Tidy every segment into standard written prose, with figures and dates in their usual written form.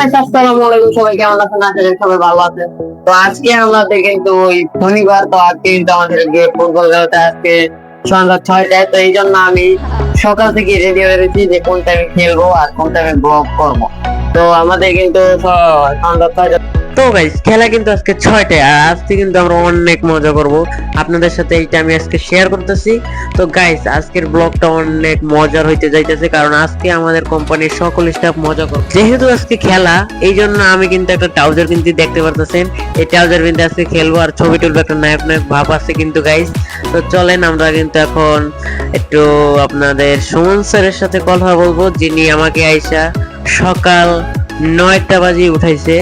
আসসালামু আলাইকুম, সবাই কেমন আছেন? আশা করি সবাই ভালো আছেন। তো আজকে আমাদের কিন্তু ওই শনিবার, তো আজকে কিন্তু আমাদের গিয়ে ফুটবল খেলতে আজকে সন্ধ্যা 6টায়। তো এই জন্য আমি সকাল থেকে রেডি হয়ে রয়েছি যে কোন টাইমে খেলবো আর কোন টাইমে ব্লগ করবো। তো আমাদের কিন্তু সন্ধ্যা 6টা। তো গাইস, খেলা কিন্তু আজকে 6টায়, আর আজকে কিন্তু আমরা অনেক মজা করব আপনাদের সাথে, এইটা আমি আজকে শেয়ার করতেছি। তো গাইস, আজকের ব্লগটা অনেক মজার হইতে যাইতেছে, কারণ আজকে আমাদের কোম্পানির সকল স্টাফ মজা করবে। যেহেতু আজকে খেলা, এই জন্য আমি কিন্তু একটা ট্রাউজার কিনতে, দেখতে পারতেছেন এই ট্রাউজার কিনতে আজকে খেলবো আর ছবি তুলবো, একটা নায়ক নায়ক ভাব আছে কিন্তু গাইস। তো চলেন আমরা কিন্তু এখন একটু আপনাদের সুমন স্যারের সাথে কথা বলবো, যিনি আমাকে আইসা সকাল 9টা বাজে উঠাইছে।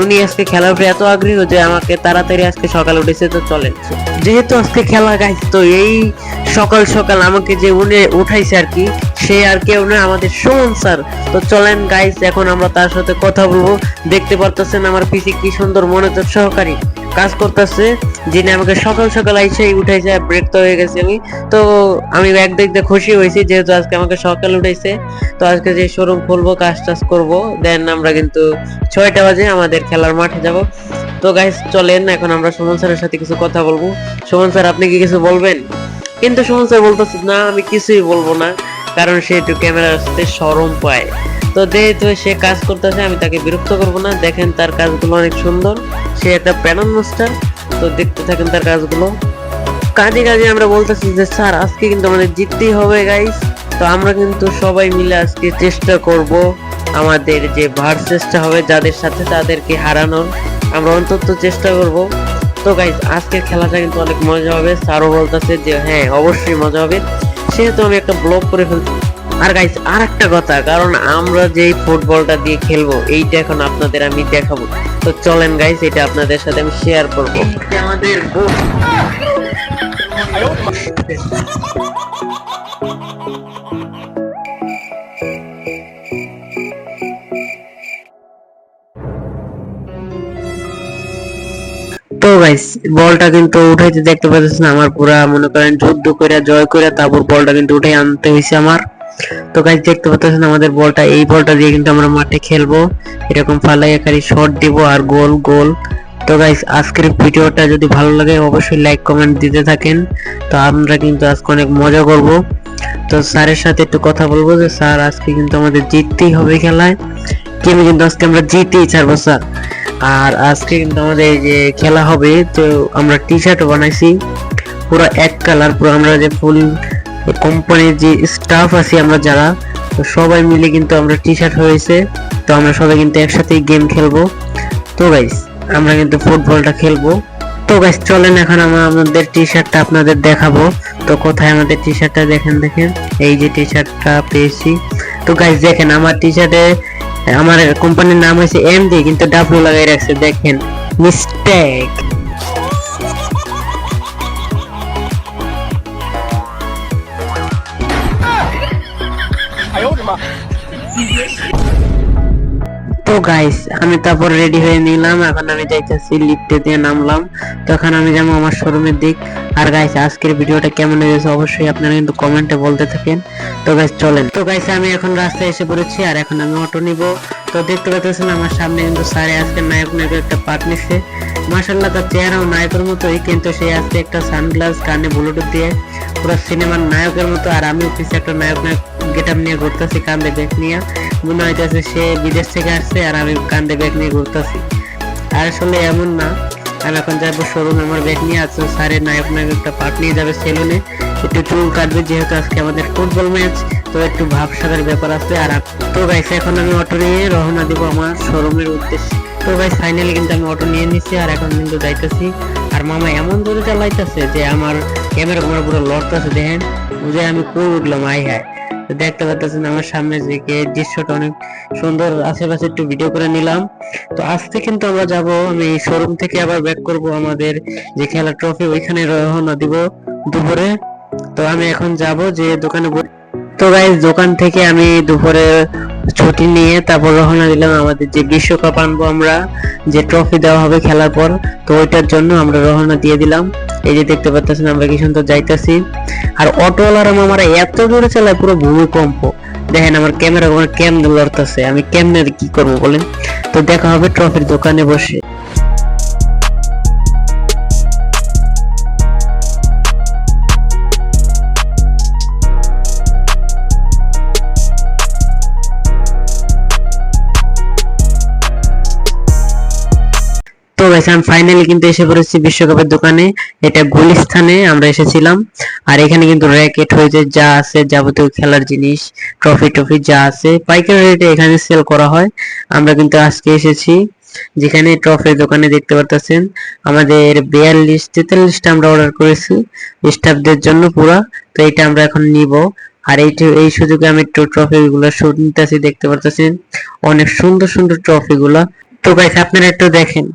উনি আজকে খেলার উপরে এত আগ্রহী যে আমাকে তাড়াতাড়ি আজকে সকালে উঠেছে। তো চলেন, যেহেতু আজকে খেলা গাইস, তো এই সকাল সকাল আমাকে যে উনি উঠাইছে আর কি, সে আর কেউ না, আমাদের সুমন স্যার। তো চলেন গাইস, এখন আমরা তার সাথে কথা বলবো। দেখতে পারতেছেন আমার পিছে কি সুন্দর মনোযোগ সহকারী কাজ করতেছে, যিনি আমাকে সকাল সকাল আইসে উঠাইছে। ব্রেক তো হয়ে গেছে আমি এক দেখতে খুশি হয়েছি, যেহেতু আজকে আমাকে সকাল উঠাইছে। তো আজকে যে শোরুম খুলবো, কাজ টাজ করবো, দেন আমরা কিন্তু 6টা বাজে আমাদের খেলার মাঠে যাব। তো গাইস চলেন, এখন আমরা সুমন স্যারের সাথে কিছু কথা বলবো। সুমন স্যার, আপনি কি কিছু বলবেন? কিন্তু সুমন স্যার বলতেছে না, আমি কিছুই বলবো না, কারণ সে একটু ক্যামেরার সাথে শরম পায়। তো যেহেতু সে কাজ করতেছে, আমি তাকে বিরক্ত করব না। দেখেন তার কাজগুলো অনেক সুন্দর, সে একটা প্যানল মাস্টার। তো দেখতে থাকেন তার কাজগুলো। কাজে কাজে আমরা বলতেছি যে স্যার, আজকে কিন্তু আমাদের জিততেই হবে গাইস। তো আমরা কিন্তু সবাই মিলে আজকে চেষ্টা করব আমাদের যে ভার্সেসটা হবে যাদের সাথে, তাদেরকে হারানোর আমরা অন্তত চেষ্টা করব। তো গাইস, আজকের খেলাটা কিন্তু অনেক মজা হবে। স্যারও বলতেছে যে হ্যাঁ, অবশ্যই মজা হবে, সেহেতু আমি একটা ব্লগ করে ফেলছি। আর গাইস, আর একটা কথা, কারণ আমরা যেই ফুটবলটা দিয়ে খেলবো, এইটা এখন আপনাদের আমি দেখাবো। তো চলেন গাইস, এটা আপনাদের সাথে আমি শেয়ার করবো। আমাদের তো গাইস, বলটা কিন্তু উঠাইতে দেখতে পাচ্ছেন, আমার পুরা মনে করেন যুদ্ধ করে জয় করে তারপর বলটা কিন্তু উঠাই আনতে হয়েছে আমার। তো গাইস, দেখতে পাচ্ছেন আমাদের বলটা, এই বলটা দিয়ে কিন্তু আমরা মাঠে খেলবো, এরকম ফালাইয়াকারী শট দিব আর গোল গোল। তো গাইস, আজকের ভিডিওটা যদি ভালো লাগে অবশ্যই লাইক কমেন্ট দিতে থাকেন। তো আমরা কিন্তু আজকে অনেক মজা করব। তো স্যারের সাথে একটু কথা বলবো যে স্যার, আজকে কিন্তু আমাদের জিততেই হবে খেলায়, কিন্তু আজকে আমরা জিতেই ছাড়বো স্যার। আর আজকে কিন্তু আমাদের এই যে খেলা হবে, তো আমরা টি শার্ট বানাইছি পুরো এক কালার, পুরো আমরা যে ফুল কোম্পানির যে স্টাফ আছি আমরা যারা, তো সবাই মিলে কিন্তু আমরা টি শার্ট হয়েছে। তো আমরা সবাই কিন্তু একসাথেই গেম খেলবো। তো গাইস, আমরা কিন্তু ফুটবলটা খেলবো। তো গাইস চলেন, এখন আমরা আমাদের টি শার্টটা আপনাদের দেখাবো। তো কোথায় আমাদের টি শার্টটা, দেখেন দেখেন, এই যে টি শার্টটা পেয়েছি। তো গাইস দেখেন, আমার টি শার্টে আমার কোম্পানির নাম হয়েছে এমডি, কিন্তু ডাব্লিউ লাগাই রাখছে, দেখেন, মিস্টেক। তো গাইস, আমি তারপর রেডি হয়ে নিলাম, এখন আমি যাইতেছি লিফটে দিয়ে নামলাম। তখন আমি যাবো আমার শোরুমের দিক। আর গাইস, আজকের ভিডিওটা কেমন লেগেছে অবশ্যই আপনারা কিন্তু কমেন্টে বলতে থাকেন। তো গাইস চলেন। তো গাইস, আমি এখন রাস্তায় এসে পড়েছি, আর এখন আমি অটো নিব। তো দেখতে পাচ্ছেন আমার সামনে কিন্তু স্যারে আজকে নায়ক নায়কের একটা পার্ট নিচ্ছে। মাশাআল্লাহ, তার চেহারাও নায়কের মতোই, কিন্তু সে আজকে একটা সানগ্লাস, কানে ব্লুটুথ দিয়ে পুরো সিনেমার নায়কের মতো। আর আমি পিছে একটা নায়ক নায়ক গেটআপ নিয়ে ঘুরতেছি, কান্দে ব্যাগ নিয়ে। মনে হইতেছে সে বিদেশ থেকে আসছে আর আমি কান্দে ব্যাগ নিয়ে ঘুরতেছি। আর আসলে এমন না, আমি এখন যাবো শোরুমে আমার ব্যাগ নিয়ে। আছে স্যারের নায়ক নায়ক একটা পার্ট নিয়ে যাবে সেলুনে, একটু চুল কাটবে, যেহেতু আজকে আমাদের ফুটবল ম্যাচ, তো একটু ভাব সাদার ব্যাপার আছে। আর তো গাইস, এখন আমি অটো নিয়ে রওনা দিব আমার শোরুমের উদ্দেশ্যে। তো গাইস, ফাইনালি কিন্তু আমি অটো নিয়ে নিচ্ছি, আর এখন কিন্তু যাইতেছি। আর মামা এমন জোরে চালাইতেছে যে আমার ক্যামেরা পুরো লড়তেছে, দেখেন যে আমি কই উঠলাম, আই হায়। দেখতে পাচ্ছেন আমার সামনে যে দৃশ্যটা অনেক সুন্দর, আশেপাশে একটু ভিডিও করে নিলাম। তো আজকে কিন্তু আমরা যাব, আমি শোরুম থেকে আবার ব্যাক করব আমাদের যে খেলা ট্রফি, ওইখানে রওনা দিব দুপুরে। তো আমি এখন যাব যে দোকানে। তো গাইস, দোকান থেকে আমি দুপুরে ছুটি নিয়ে তারপর রওনা দিলাম আমাদের যে বিশ্বকাপ আনবো আমরা, যে ট্রফি দেওয়া হবে খেলার পর, তো ওইটার জন্য আমরা রওনা দিয়ে দিলাম। এই যে দেখতে পাচ্ছেন আমরা কি সুন্দর যাইতাছি। আর অটোওয়ালারা আমরা এত জোরে চালায় পুরো ভূমিকম্প। দেখেন আমার ক্যামেরা কেমনে লড়তেছে, আমি কেমনে কি করবো বলেন। তো দেখা হবে ট্রফির দোকানে বসে। তো গাইস আমি ফাইনালি কিন্তু এসে পড়েছি বিশ্বকাপের দোকানে। এটা গুলিস্তানে আমরা এসেছিলাম। আর এখানে কিন্তু র্যাকেট হয়েছে, যা আছে যাবতীয় খেলার জিনিস, ট্রফি যা আছে পাইকারি রেটে এখানে সেল করা হয়। আমরা কিন্তু আজকে এসেছি যেখানে ট্রফির দোকানে দেখতে পারতেছেন আমাদের 42-43টা আমরা অর্ডার করেছি স্টাফদের জন্য পুরা। তো এটা আমরা এখন নিব। আর এই সুযোগে আমি ট্রফি গুলো শুট নিতেছি, দেখতে পারতেছেন অনেক সুন্দর সুন্দর ট্রফি গুলা। তো গাইস আপনারা একটু দেখেন।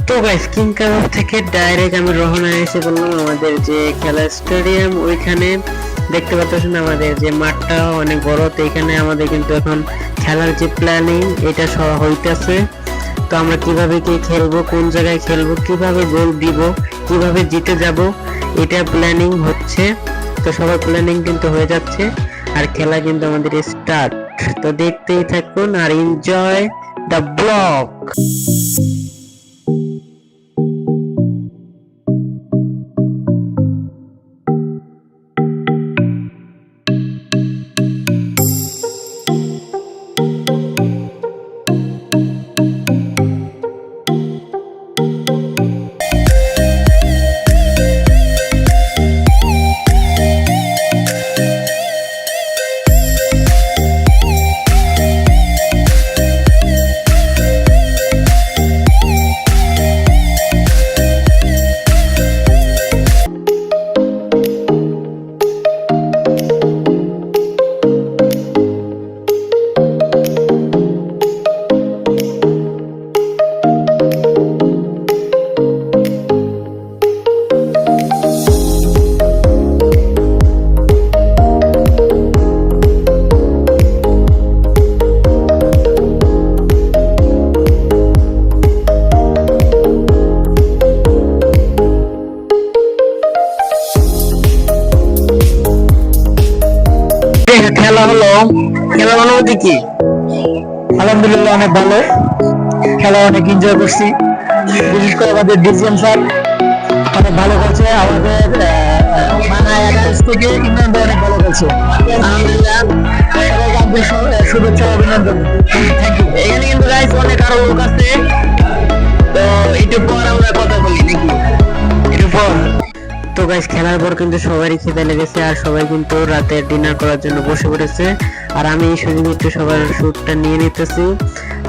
তো গাইস কিং কাবাব থেকে ডাইরেক্ট আমি রওনা এসে বললাম আমাদের যে খেলার স্টেডিয়াম, ওইখানে দেখতে পাচ্ছেন আমাদের যে মাঠটা অনেক বড়। তো এখানে আমাদের কিন্তু এখন খেলার যে প্ল্যানিং এটা সব হইতেছে। তো আমরা কিভাবে কি খেলবো, কোন জায়গায় খেলবো, কিভাবে গোল দিব, কিভাবে জিতে যাব, এটা প্ল্যানিং হচ্ছে। তো সবার প্ল্যানিং কিন্তু হয়ে যাচ্ছে আর খেলা কিন্তু আমাদের স্টার্ট। তো দেখতেই থাকুন আর এনজয় দ্য ব্লগ। খেলা হলো, খেলার অনুভূতি কি? আলহামদুলিল্লাহ অনেক ভালো, খেলা অনেক এনজয় করছি। বিশেষ করে আমাদের ডিজিএম স্যার অনেক ভালো করছে, আমাদের মানায় একাদশ থেকে ইংল্যান্ড অনেক ভালো করছে। আলহামদুলিল্লাহ, শুভেচ্ছা অভিনন্দন, থ্যাংক ইউ। এখানে কিন্তু গাইস অনেক আরো লোক আছে। তো একটু পর আমরা কথা বলি নাকি, একটু পর। তো গাইস খেলার পর কিন্তু সবারই খিদে লেগেছে আর সবাই কিন্তু রাতে ডিনার করার জন্য বসে পড়েছে। আর আমি এই সুযোগে একটু সবার শুটটা নিয়ে নিতেছি।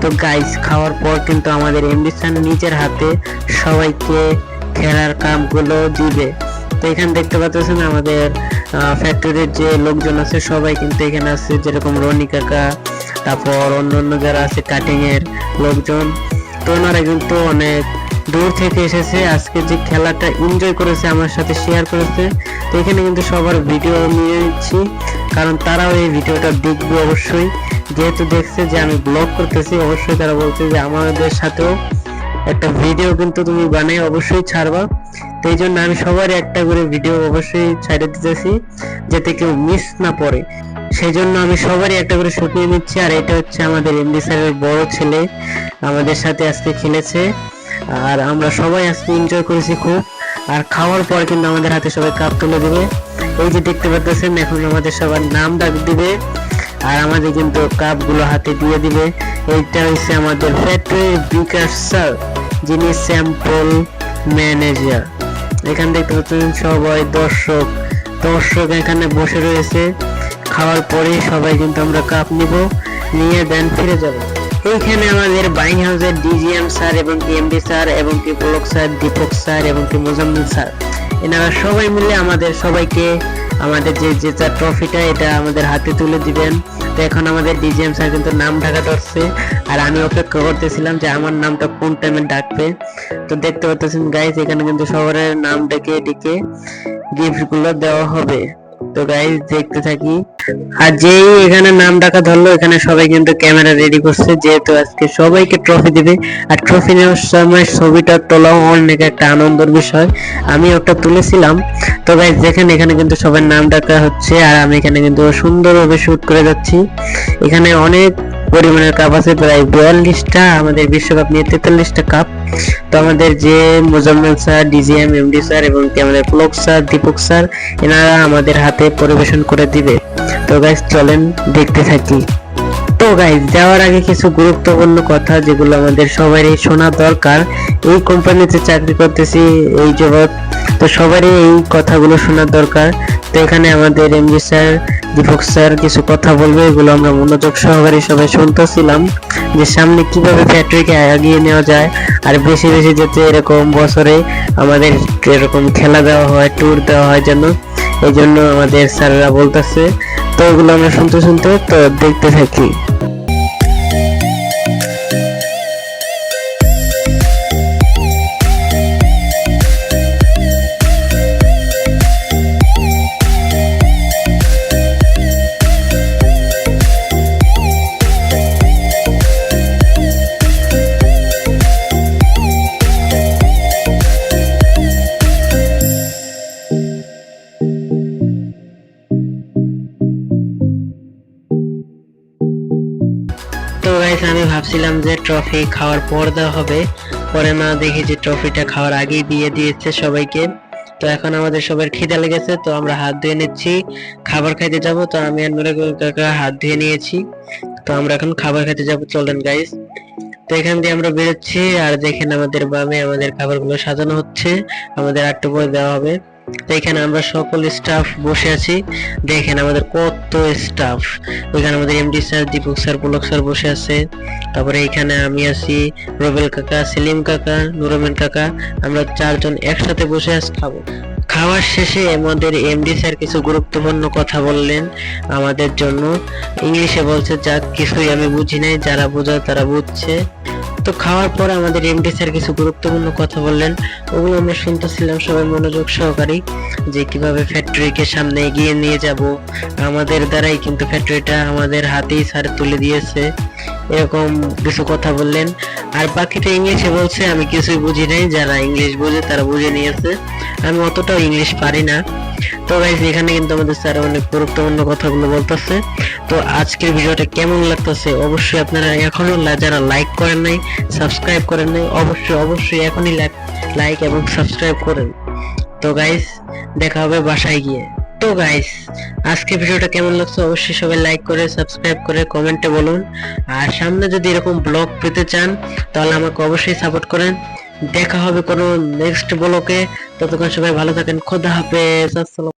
তো গাইস খাওয়ার পর কিন্তু আমাদের এমডি স্যার নিজের হাতে সবাইকে খেলার কামগুলো দিবে। তো এখানে দেখতে পাচ্ছেন আমাদের ফ্যাক্টরির যে লোকজন আছে সবাই কিন্তু এখানে আছে, যেরকম রনি কাকা, তারপর অন্য যারা আছে কাটিং এর লোকজন। তো ওনারা কিন্তু অনেক দূর থেকে এসেছে, আজকে যে খেলাটা এনজয় করেছে আমার সাথে শেয়ার করেছে। তো এখানে কিন্তু সবার ভিডিও নিয়ে নিচ্ছি কারণ তারাও এই ভিডিওটা দেখবে অবশ্যই, যেহেতু দেখছে যে আমি ব্লগ করতেছি। অবশ্যই তারা বলছে যে আমাদের সাথেও একটা ভিডিও কিন্তু তুমি বানিয়ে অবশ্যই ছাড়বা। তো এই জন্য আমি সবার একটা করে ভিডিও অবশ্যই ছাড়ে দিতেছি যাতে কেউ মিস না পড়ে। সেই জন্য আমি সবারই একটা করে শুট নিয়ে নিচ্ছি। আর এটা হচ্ছে আমাদের এমডি স্যারের বড় ছেলে, আমাদের সাথে আজকে খেলেছে আর আমরা সবাই আজকে এনজয় করেছি খুব। আর খাওয়ার পর কিন্তু আমাদের হাতে সবাই কাপ তুলে দেবে, এই যে দেখতে পাচ্ছেন। এখন আমাদের সবার নাম ডাক দিবে আর আমাদের কিন্তু কাপ গুলো হাতে দিয়ে দিবে। এইটা হচ্ছে আমাদের ফ্যাক্টরির বিকাশ স্যার, যিনি স্যাম্পল ম্যানেজার। এখানে দেখতে পাচ্ছেন সবাই দর্শক এখানে বসে রয়েছে। খাওয়ার পরে সবাই কিন্তু আমরা কাপ নিব, নিয়ে দেন ফিরে যাব। এইখানে আমাদের বাইং হাউসের ডিজিএম স্যার এবং কি এমডি স্যার এবং কি পুলক স্যার, দীপক স্যার এবং কি মোজাম্মেল স্যার, এনারা সবাই মিলে আমাদের সবাইকে আমাদের যে ট্রফিটা এটা আমাদের হাতে তুলে দিবেন। তো এখন আমাদের ডিজিএম স্যার কিন্তু নাম ডাকা ধরছে, আর আমি অপেক্ষা করতেছিলাম যে আমার নামটা কোন টাইমে ডাকবে। তো দেখতে পাচ্ছেন গাইস, এখানে কিন্তু সবার নাম ডেকে গিফট গুলো দেওয়া হবে। তো গাইস দেখতে থাকি। আর যেই এখানে নাম ডাকা ধরলো, এখানে সবাই কিন্তু ক্যামেরা রেডি করছে, যেহেতু আজকে সবাইকে ট্রফি দিবে। আর ট্রফি নেওয়ার সময় ছবিটা তোলা অনেক একটা আনন্দের বিষয়, আমি ওটা তুলেছিলাম। তো গাইস দেখেন, এখানে কিন্তু সবার নাম ডাকা হচ্ছে, আর আমি এখানে কিন্তু সুন্দরভাবে শুট করে যাচ্ছি। এখানে অনেক পরিমাণের কাপ আছে, প্রায় 42টা, আমাদের বিশ্বকাপ নিয়ে 43টা কাপ। তো আমাদের যে Mozammel sir, DGM, MD sir এবং কি আমাদের পুলক স্যার, দীপক স্যার, এনারা আমাদের হাতে পরিবেশন করে দিবে। তো গাইস চলেন দেখতে থাকি। তো গাইস যাওয়ার আগে কিছু গুরুত্বপূর্ণ কথা যেগুলো আমাদের সবারই শোনা দরকার। এই কোম্পানিতে চাকরি করতেছি এই জগৎ, তো সবারই এই কথাগুলো শোনা দরকার। তো এখানে আমাদের এমডি স্যার, দীপক স্যার কিছু কথা বলবে, এগুলো আমরা মনোযোগ সহকারে সবাই শুনতেছিলাম, যে সামনে কিভাবে ফ্যাক্টরিকে এগিয়ে নেওয়া যায়, আর বেশি বেশি যাতে এরকম বছরে আমাদের এরকম খেলা দেওয়া হয়, ট্যুর দেওয়া হয় যেন, এই জন্য আমাদের স্যাররা বলতেছে। তো এগুলো আমরা শুনতে তো দেখতে থাকি। তো গাইস আমি ভাবছিলাম যে ট্রফি খাওয়ার পর দেওয়া হবে, পরে না দেখি যে ট্রফিটা খাওয়ার আগেই দিয়ে দিয়েছে সবাইকে। তো এখন আমাদের সবার খিদা লেগেছে, তো আমরা হাত ধুয়ে নিচ্ছি, খাবার খাইতে যাব। তো আমি আর নুরে কাকা হাত ধুয়ে নিয়েছি, তো আমরা এখন খাবার খেতে যাব, চলেন গাইস। তো এখান দিয়ে আমরা বেরোচ্ছি, আর দেখেন আমাদের বামে আমাদের খাবারগুলো সাজানো হচ্ছে, আমাদের আটটু পরে দেওয়া হবে। তো এখানে আমরা সকল স্টাফ বসে আছি, দেখেন আমাদের কত স্টাফ। ওইখানে আমাদের MD sir, Deepak sir, Pulak sir বসে আছে, তারপরে এখানে আমি আছি, রবেল কাকা, সেলিম কাকা, নুরমান কাকা, আমরা চারজন একসাথে বসে আছি খাবো। খাওয়ার শেষে আমাদের এমডি স্যার কিছু গুরুত্বপূর্ণ কথা বললেন আমাদের জন্য, ইংলিশে বলছে, যা কিছুই আমি বুঝি নাই, যারা বোঝায় তারা বুঝছে। তো খাওয়ার পর আমাদের এমডি স্যার কিছু গুরুত্বপূর্ণ কথা বললেন, ওগুলো আমরা শুনতেছিলাম সবাই মনোযোগ সহকারে, যে কিভাবে ফ্যাক্টরিকে সামনে এগিয়ে নিয়ে যাব, আমাদের দ্বারাই কিন্তু ফ্যাক্টরিটা আমাদের হাতেই স্যার তুলে দিয়েছে, এরকম কিছু কথা বললেন। আর বাকিটা ইংলিশে বলছে, আমি কিছুই বুঝি নাই, যারা ইংলিশ বোঝে তারা বুঝে নিয়েছে, আমি অতটাও ইংলিশ পারি না। তো গাইস এখানে কিন্তু আমাদের স্যার অনেক গুরুত্বপূর্ণ কথাগুলো বলতেছে। তো আজকের ভিডিওটা কেমন লাগতেছে অবশ্যই আপনারা এখনো যারা লাইক করেন নাই, সাবস্ক্রাইব করেন নাই, অবশ্যই এখনই লাইক এবং সাবস্ক্রাইব করেন। তো গাইস দেখা হবে বাসায় গিয়ে। তো গাইস আজকে ভিডিওটা কেমন লাগছে অবশ্যই সবাই লাইক করে, সাবস্ক্রাইব করে, কমেন্টে বলুন। আর সামনে যদি এরকম ব্লগ পেতে চান তাহলে আমাকে অবশ্যই সাপোর্ট করেন। দেখা হবে কোনো নেক্সট ব্লগে, ততক্ষণ সবাই ভালো থাকেন, খোদা হাফেজ, আসসালাম।